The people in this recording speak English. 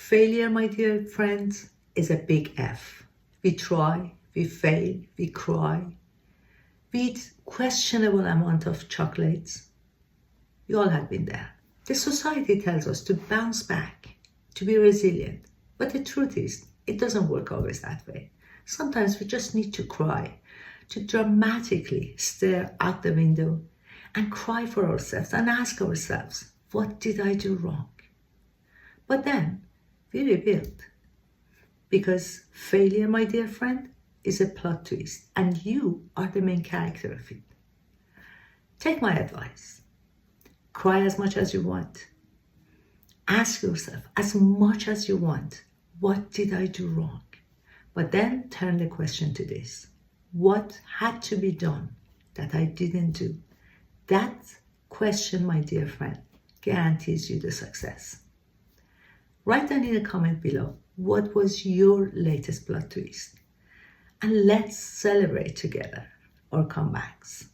Failure, my dear friends, is a big F. We try, we fail, we cry. We eat questionable amount of chocolates. We all have been there. The society tells us to bounce back, to be resilient. But the truth is, it doesn't work always that way. Sometimes we just need to cry, to dramatically stare out the window and cry for ourselves and ask ourselves, what did I do wrong? But then we rebuild. Because failure, my dear friend, is a plot twist, and you are the main character of it. Take my advice. Cry as much as you want. Ask yourself as much as you want, what did I do wrong? But then turn the question to this. What had to be done that I didn't do? That question, my dear friend, guarantees you the success. Write down in the comment below, what was your latest plot twist? And let's celebrate together our comebacks.